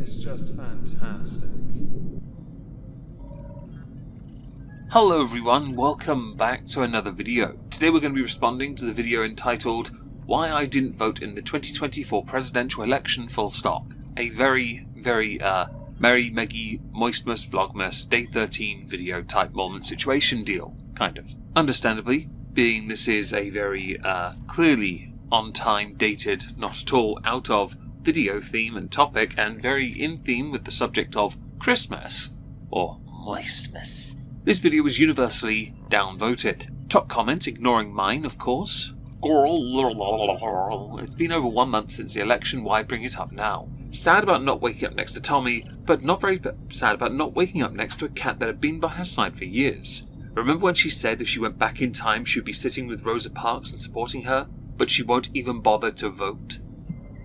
is just fantastic. Hello everyone, welcome back to another video. Today we're going to be responding to the video entitled Why I Didn't Vote in the 2024 Presidential Election full stop. A very Merry Meggy Moistmas Vlogmas Day 13 video type moment situation deal, kind of. Understandably, being this is a very clearly on time, dated, not at all out of video theme and topic, and very in theme with the subject of Christmas, or Moistmas. This video was universally downvoted. Top comment, ignoring mine, of course. It's been over 1 month since the election, why bring it up now? Sad about not waking up next to Tommy, but not very sad about not waking up next to a cat that had been by her side for years. Remember when she said if she went back in time she would be sitting with Rosa Parks and supporting her, but she won't even bother to vote?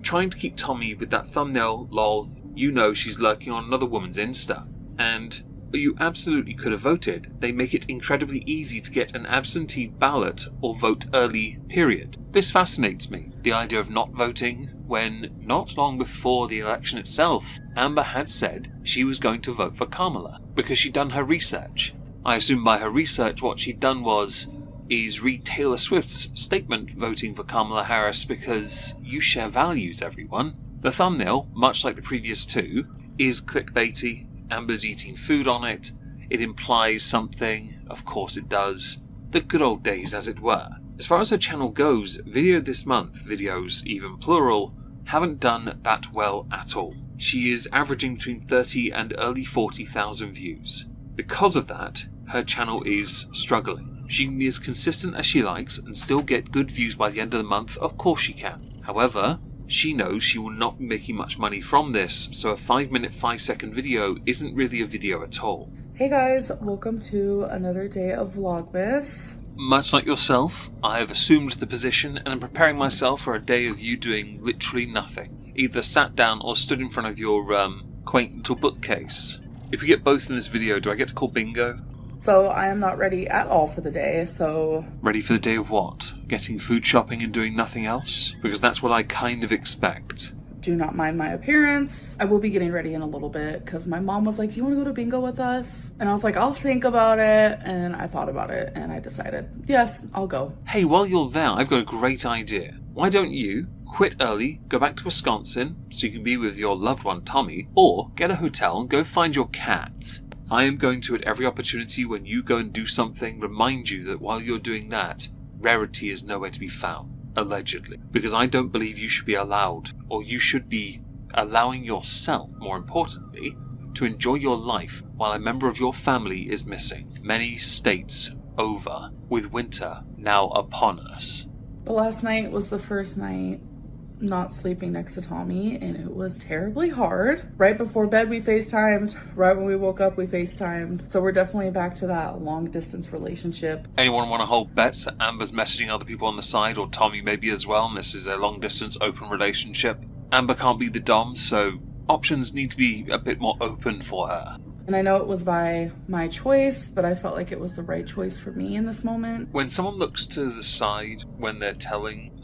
Trying to keep Tommy with that thumbnail, lol, you know she's lurking on another woman's Insta. And you absolutely could have voted. They make it incredibly easy to get an absentee ballot or vote early, period. This fascinates me, the idea of not voting, when not long before the election itself, Amber had said she was going to vote for Kamala, because she'd done her research. I assume by her research what she'd done is read Taylor Swift's statement voting for Kamala Harris because you share values, everyone. The thumbnail, much like the previous two, is clickbaity. Amber's eating food on it. It implies something, of course it does. The good old days, as it were. As far as her channel goes, video this month, videos, even plural, haven't done that well at all. She is averaging between 30 and early 40,000 views. Because of that, her channel is struggling. She can be as consistent as she likes and still get good views by the end of the month, of course she can. However, she knows she will not be making much money from this, so a 5-minute 5-second video isn't really a video at all. Hey guys, welcome to another day of Vlogmas. Much like yourself, I have assumed the position and am preparing myself for a day of you doing literally nothing. Either sat down or stood in front of your quaint little bookcase. If we get both in this video, do I get to call bingo? So I am not ready at all for the day, so... Ready for the day of what? Getting food shopping and doing nothing else? Because that's what I kind of expect. Do not mind my appearance. I will be getting ready in a little bit because my mom was like, do you want to go to bingo with us? And I was like, I'll think about it. And I thought about it and I decided, yes, I'll go. Hey, while you're there, I've got a great idea. Why don't you quit early, go back to Wisconsin so you can be with your loved one Tommy, or get a hotel and go find your cat. I am going to, at every opportunity when you go and do something, remind you that while you're doing that, Rarity is nowhere to be found, allegedly. Because I don't believe you should be allowed, or you should be allowing yourself, more importantly, to enjoy your life while a member of your family is missing. Many states over, with winter now upon us. But last night was the first night not sleeping next to Tommy, and it was terribly hard. Right before bed we FaceTimed, right when we woke up we FaceTimed. So we're definitely back to that long distance relationship. Anyone want to hold bets that Amber's messaging other people on the side, or Tommy maybe as well, and this is a long distance open relationship? Amber can't be the dom, so options need to be a bit more open for her. And I know it was by my choice, but I felt like it was the right choice for me in this moment. When someone looks to the side when they're telling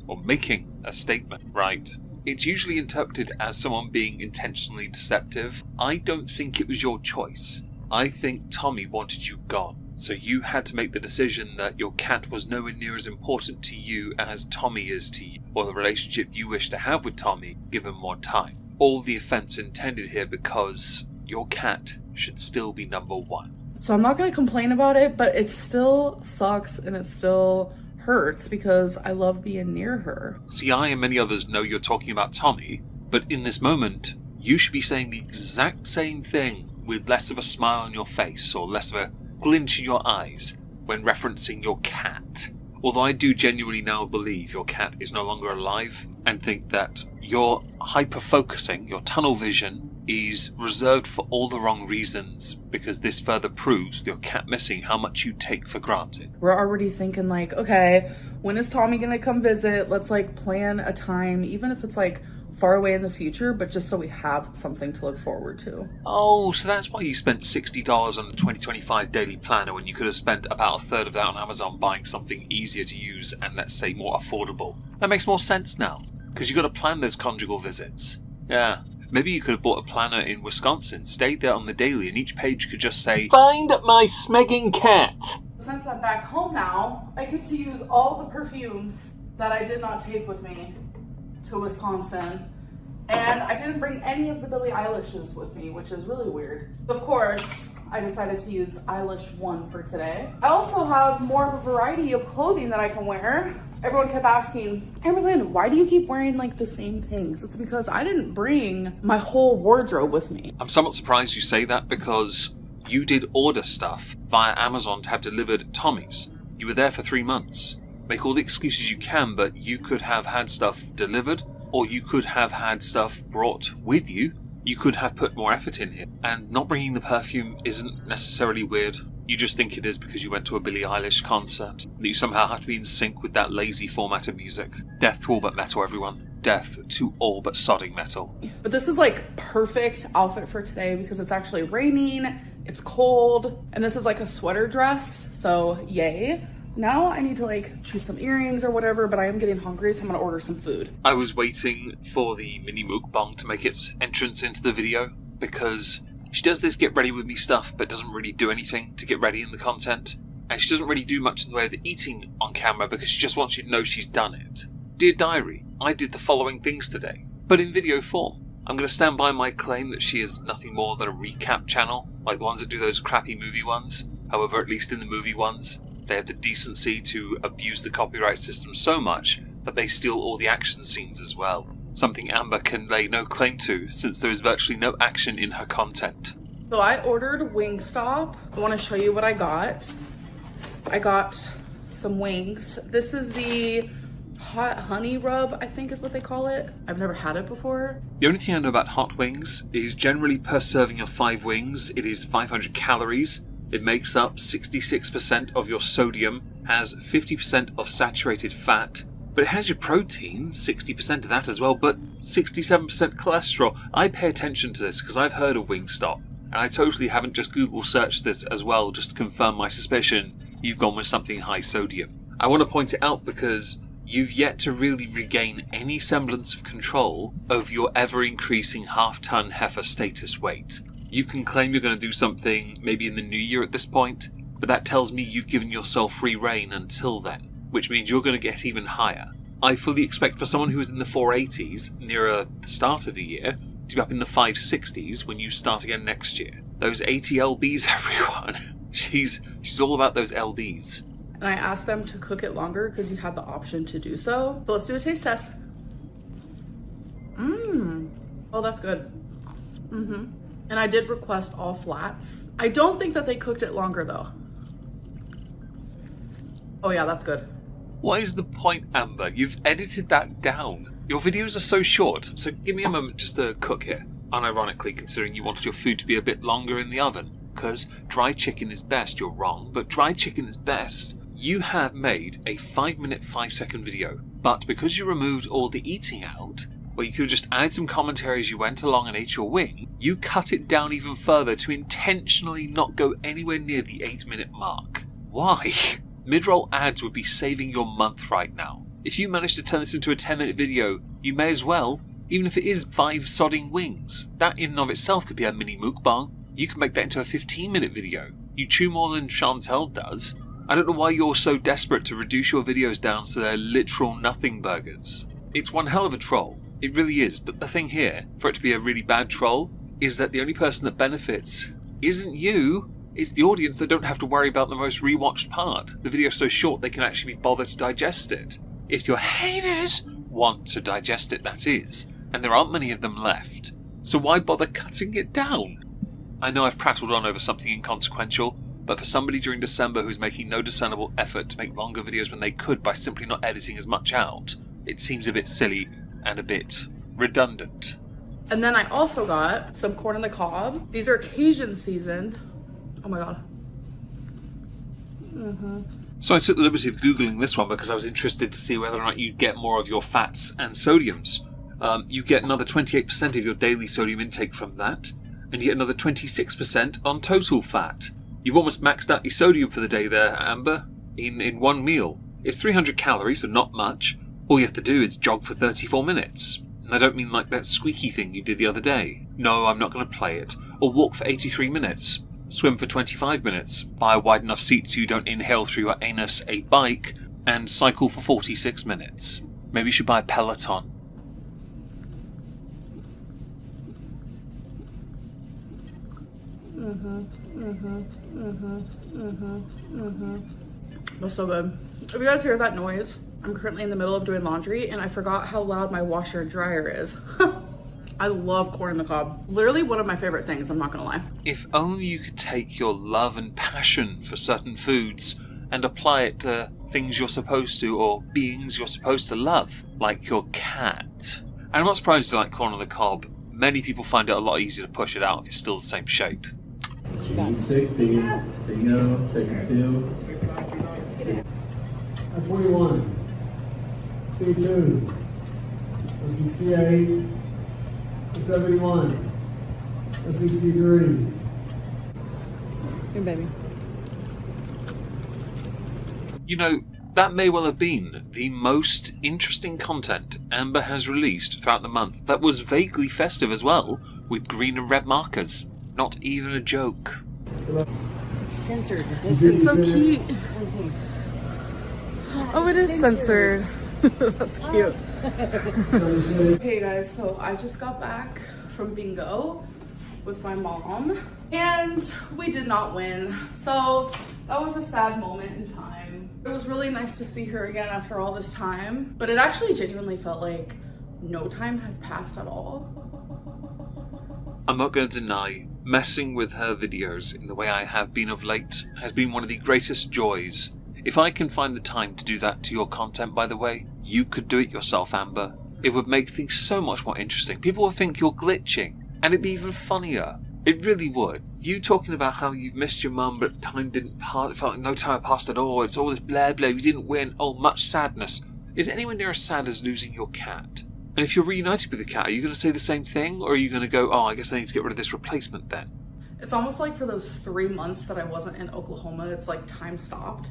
or making a statement, right, it's usually interpreted as someone being intentionally deceptive. I don't think it was your choice. I think Tommy wanted you gone. So you had to make the decision that your cat was nowhere near as important to you as Tommy is to you, or the relationship you wish to have with Tommy, given more time. All the offense intended here because your cat should still be number one. So I'm not going to complain about it, but it still sucks and it still hurts because I love being near her. See, I and many others know you're talking about Tommy, but in this moment, you should be saying the exact same thing with less of a smile on your face or less of a glint in your eyes when referencing your cat. Although I do genuinely now believe your cat is no longer alive and think that your hyper-focusing, your tunnel vision, is reserved for all the wrong reasons, because this further proves with your cat missing how much you take for granted. We're already thinking like, okay, when is Tommy gonna come visit? Let's like plan a time, even if it's like far away in the future, but just so we have something to look forward to. Oh, so that's why you spent $60 on the 2025 daily planner when you could have spent about a third of that on Amazon buying something easier to use and, let's say, more affordable. That makes more sense now, because you've got to plan those conjugal visits. Yeah, Maybe you could have bought a planner in Wisconsin, stayed there on the daily, and each page could just say, "Find my smegging cat." Since I'm back home now, I get to use all the perfumes that I did not take with me to Wisconsin. And I didn't bring any of the Billie Eilish's with me, which is really weird. Of course, I decided to use Eilish 1 for today. I also have more of a variety of clothing that I can wear. Everyone kept asking, Amberlynn, why do you keep wearing like the same things? It's because I didn't bring my whole wardrobe with me. I'm somewhat surprised you say that because you did order stuff via Amazon to have delivered at Tommy's. You were there for 3 months. Make all the excuses you can, but you could have had stuff delivered, or you could have had stuff brought with you. You could have put more effort in here. And not bringing the perfume isn't necessarily weird. You just think it is because you went to a Billie Eilish concert. That you somehow have to be in sync with that lazy format of music. Death to all but metal, everyone. Death to all but sodding metal. But this is like perfect outfit for today because it's actually raining, it's cold, and this is like a sweater dress, so yay. Now I need to like choose some earrings or whatever, but I am getting hungry, so I'm gonna order some food. I was waiting for the mini mukbang to make its entrance into the video because she does this get ready with me stuff but doesn't really do anything to get ready in the content. And she doesn't really do much in the way of the eating on camera because she just wants you to know she's done it. Dear diary, I did the following things today, but in video form. I'm going to stand by my claim that she is nothing more than a recap channel, like the ones that do those crappy movie ones. However, at least in the movie ones, they have the decency to abuse the copyright system so much that they steal all the action scenes as well. Something Amber can lay no claim to, since there is virtually no action in her content. So I ordered Wingstop. I want to show you what I got. I got some wings. This is the hot honey rub, I think is what they call it. I've never had it before. The only thing I know about hot wings is generally per serving of 5 wings, it is 500 calories. It makes up 66% of your sodium, has 50% of saturated fat, but it has your protein, 60% of that as well, but 67% cholesterol. I pay attention to this because I've heard of Wingstop, and I totally haven't just Google searched this as well just to confirm my suspicion you've gone with something high sodium. I want to point it out because you've yet to really regain any semblance of control over your ever-increasing half-ton heifer status weight. You can claim you're going to do something maybe in the new year at this point, but that tells me you've given yourself free rein until then, which means you're going to get even higher. I fully expect for someone who is in the 480s nearer the start of the year to be up in the 560s when you start again next year. Those 80 LBs, everyone. She's all about those LBs. And I asked them to cook it longer because you had the option to do so. So let's do a taste test. Oh, that's good. And I did request all flats. I don't think that they cooked it longer though. Oh yeah, that's good. What is the point, Amber? You've edited that down. Your videos are so short, so give me a moment just to cook here. Unironically, considering you wanted your food to be a bit longer in the oven. Because dry chicken is best, you're wrong, but dry chicken is best. You have made a 5-minute, 5-second video, but because you removed all the eating out, where you could have just added some commentary as you went along and ate your wing, you cut it down even further to intentionally not go anywhere near the 8-minute mark. Why? Mid-roll ads would be saving your month right now. If you manage to turn this into a 10-minute video, you may as well, even if it is 5 sodding wings. That in and of itself could be a mini mukbang. You can make that into a 15-minute video. You chew more than Chantel does. I don't know why you're so desperate to reduce your videos down to their literal nothing burgers. It's one hell of a troll. It really is, but the thing here, for it to be a really bad troll, is that the only person that benefits isn't you, it's the audience that don't have to worry about the most rewatched part. The video's so short they can actually be bothered to digest it. If your haters want to digest it, that is, and there aren't many of them left. So why bother cutting it down? I know I've prattled on over something inconsequential, but for somebody during December who's making no discernible effort to make longer videos when they could by simply not editing as much out, it seems a bit silly and a bit redundant. And then I also got some corn on the cob. These are Cajun seasoned. Oh my god. So I took the liberty of Googling this one because I was interested to see whether or not you'd get more of your fats and sodiums. You get another 28% of your daily sodium intake from that, and you get another 26% on total fat. You've almost maxed out your sodium for the day there, Amber, in one meal. It's 300 calories, so not much. All you have to do is jog for 34 minutes. I don't mean like that squeaky thing you did the other day. No, I'm not going to play it. Or walk for 83 minutes. Swim for 25 minutes. Buy a wide enough seat so you don't inhale through your anus a bike. And cycle for 46 minutes. Maybe you should buy a Peloton. That's so good. If you guys hear that noise, I'm currently in the middle of doing laundry and I forgot how loud my washer and dryer is. I love corn on the cob. Literally one of my favorite things, I'm not gonna lie. If only you could take your love and passion for certain foods and apply it to things you're supposed to, or beings you're supposed to love, like your cat. And I'm not surprised you like corn on the cob. Many people find it a lot easier to push it out if it's still the same shape. G60, bingo, taking 2. That's 21. 32. That's 68. That's 71. That's 63. Hey, baby. You know, that may well have been the most interesting content Amber has released throughout the month that was vaguely festive as well, with green and red markers. Not even a joke. It's censored. It's so cute. Oh, it is censored. That's cute. Okay guys, so I just got back from bingo with my mom and we did not win. So that was a sad moment in time. It was really nice to see her again after all this time, but it actually genuinely felt like no time has passed at all. I'm not going to deny, messing with her videos in the way I have been of late has been one of the greatest joys. If I can find the time to do that to your content, by the way, you could do it yourself, Amber. It would make things so much more interesting. People would think you're glitching, and it'd be even funnier. It really would. You talking about how you missed your mum, but time didn't pass, it felt like no time had passed at all, it's all this blah blah, you didn't win, oh, much sadness. Is it anywhere near as sad as losing your cat? And if you're reunited with the cat, are you going to say the same thing, or are you going to go, oh, I guess I need to get rid of this replacement then? It's almost like for those 3 months that I wasn't in Oklahoma, it's like time stopped.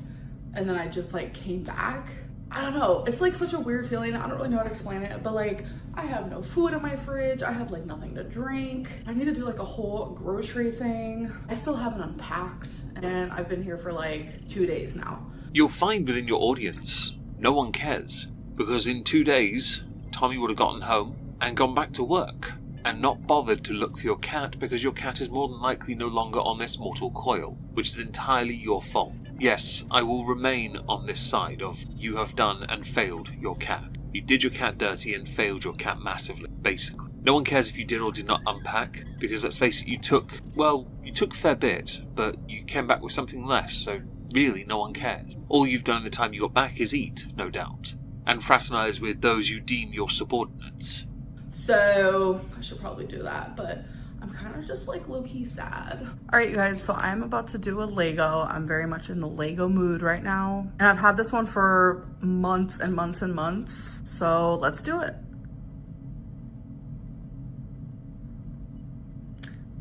And then I just like came back. I don't know. It's like such a weird feeling. I don't really know how to explain it, but like I have no food in my fridge. I have like nothing to drink. I need to do like a whole grocery thing. I still haven't unpacked and I've been here for like 2 days now. You'll find within your audience, no one cares. Because in 2 days, Tommy would have gotten home and gone back to work and not bothered to look for your cat because your cat is more than likely no longer on this mortal coil, which is entirely your fault. Yes, I will remain on this side of you have done and failed your cat. You did your cat dirty and failed your cat massively, basically. No one cares if you did or did not unpack, because let's face it, you took a fair bit, but you came back with something less, so really no one cares. All you've done in the time you got back is eat, no doubt, and fraternize with those you deem your subordinates. So I should probably do that, but I'm kind of just like low-key sad. All right, you guys, so I'm about to do a Lego. I'm very much in the Lego mood right now. And I've had this one for months and months and months. So let's do it.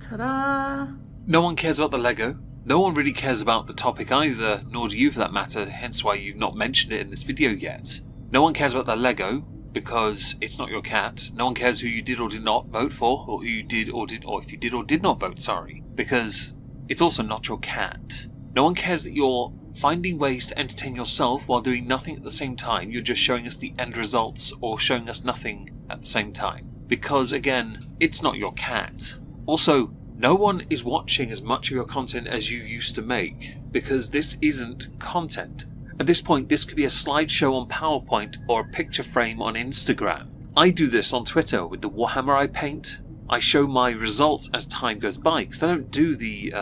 Ta-da! No one cares about the Lego. No one really cares about the topic either, nor do you for that matter, hence why you've not mentioned it in this video yet. No one cares about the Lego, because it's not your cat. No one cares who you did or did not vote for, or who you did or if you did or did not vote, sorry, because it's also not your cat. No one cares that you're finding ways to entertain yourself while doing nothing at the same time. You're just showing us the end results or showing us nothing at the same time. Because again, it's not your cat. Also, no one is watching as much of your content as you used to make, because this isn't content. At this point, this could be a slideshow on PowerPoint or a picture frame on Instagram. I do this on Twitter with the Warhammer I paint. I show my results as time goes by, because I don't do the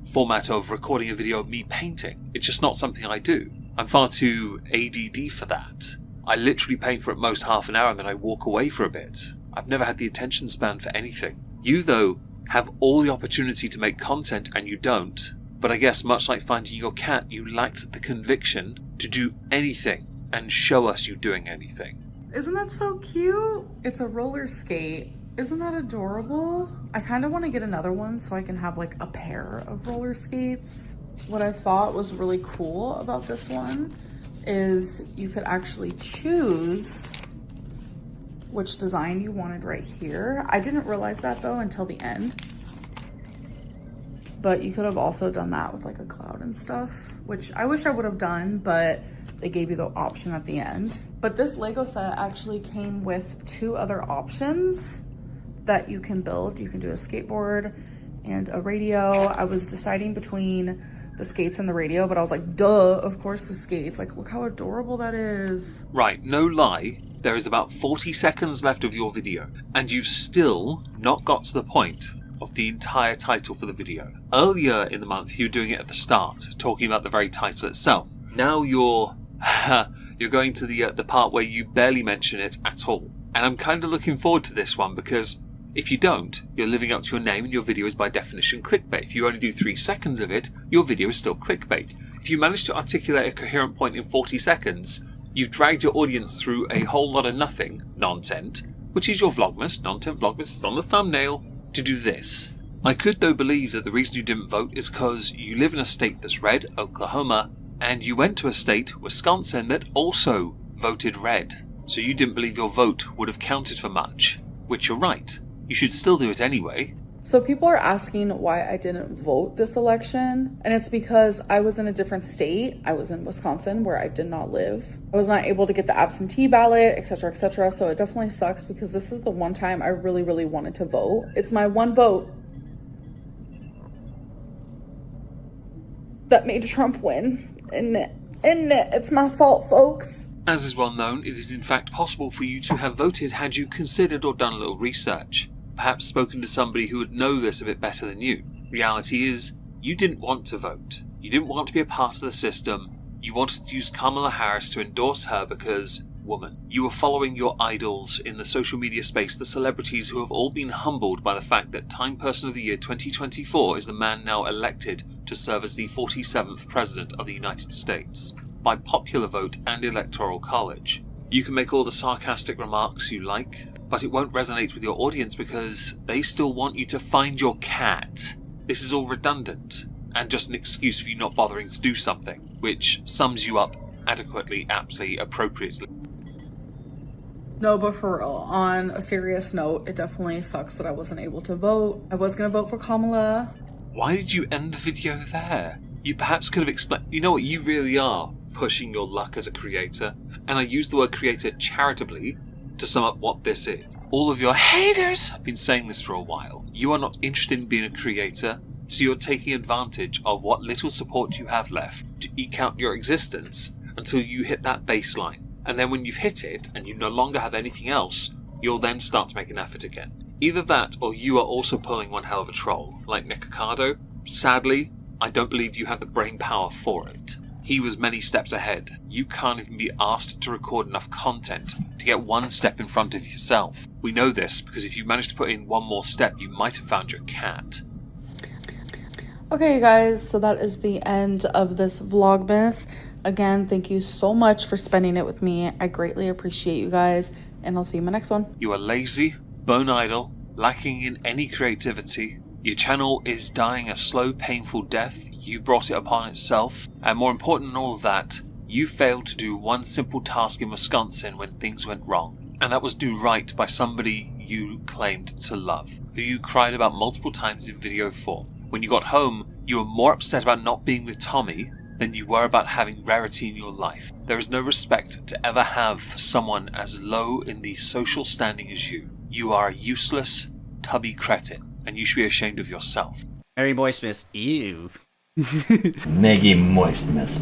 format of recording a video of me painting. It's just not something I do. I'm far too ADD for that. I literally paint for at most half an hour and then I walk away for a bit. I've never had the attention span for anything. You, though, have all the opportunity to make content and you don't. But I guess much like finding your cat, you lacked the conviction to do anything and show us you doing anything. Isn't that so cute? It's a roller skate. Isn't that adorable? I kind of want to get another one so I can have like a pair of roller skates. What I thought was really cool about this one is you could actually choose which design you wanted right here. I didn't realize that though until the end. But you could have also done that with like a cloud and stuff, which I wish I would have done, but they gave you the option at the end. But this Lego set actually came with 2 other options that you can build. You can do a skateboard and a radio. I was deciding between the skates and the radio, but I was like, duh, of course the skates. Like, look how adorable that is. Right, no lie, there is about 40 seconds left of your video, and you've still not got to the point of the entire title for the video. Earlier in the month, you were doing it at the start, talking about the very title itself. Now you're going to the part where you barely mention it at all. And I'm kind of looking forward to this one, because if you don't, you're living up to your name and your video is by definition clickbait. If you only do 3 seconds of it, your video is still clickbait. If you manage to articulate a coherent point in 40 seconds, you've dragged your audience through a whole lot of nothing, nontent, which is your Vlogmas, nontent Vlogmas, it's on the thumbnail, to do this. I could though believe that the reason you didn't vote is because you live in a state that's red, Oklahoma, and you went to a state, Wisconsin, that also voted red. So you didn't believe your vote would have counted for much, which you're right. You should still do it anyway. So people are asking why I didn't vote this election, and it's because I was in a different state. I was in Wisconsin, where I did not live. I was not able to get the absentee ballot, etc., etc. So it definitely sucks, because this is the one time I really, really wanted to vote. It's my one vote that made Trump win, and it's my fault, folks. As is well known, it is in fact possible for you to have voted had you considered or done a little research. Perhaps spoken to somebody who would know this a bit better than you. Reality is, you didn't want to vote. You didn't want to be a part of the system. You wanted to use Kamala Harris to endorse her because, woman. You were following your idols in the social media space, the celebrities who have all been humbled by the fact that Time Person of the Year 2024 is the man now elected to serve as the 47th President of the United States, by popular vote and electoral college. You can make all the sarcastic remarks you like, but it won't resonate with your audience because they still want you to find your cat. This is all redundant, and just an excuse for you not bothering to do something, which sums you up adequately, aptly, appropriately. No, but for real, on a serious note, it definitely sucks that I wasn't able to vote. I was gonna vote for Kamala. Why did you end the video there? You perhaps could have explained. You know what, you really are pushing your luck as a creator, and I use the word creator charitably to sum up what this is. All of your haters have been saying this for a while. You are not interested in being a creator, so you're taking advantage of what little support you have left to eke out your existence until you hit that baseline. And then when you've hit it and you no longer have anything else, you'll then start to make an effort again. Either that, or you are also pulling one hell of a troll, like Nick Ocado. Sadly, I don't believe you have the brain power for it. He was many steps ahead. You can't even be asked to record enough content to get one step in front of yourself. We know this because if you managed to put in one more step, you might have found your cat. Okay, you guys, so that is the end of this Vlogmas. Again, thank you so much for spending it with me. I greatly appreciate you guys, and I'll see you in my next one. You are lazy, bone idle, lacking in any creativity. Your channel is dying a slow, painful death. You brought it upon itself. And more important than all of that, you failed to do one simple task in Wisconsin when things went wrong. And that was do right by somebody you claimed to love, who you cried about multiple times in video form. When you got home, you were more upset about not being with Tommy than you were about having Rarity in your life. There is no respect to ever have someone as low in the social standing as you. You are a useless, tubby cretin, and you should be ashamed of yourself. Harry Moistmas, ew. Meggy Moistmas.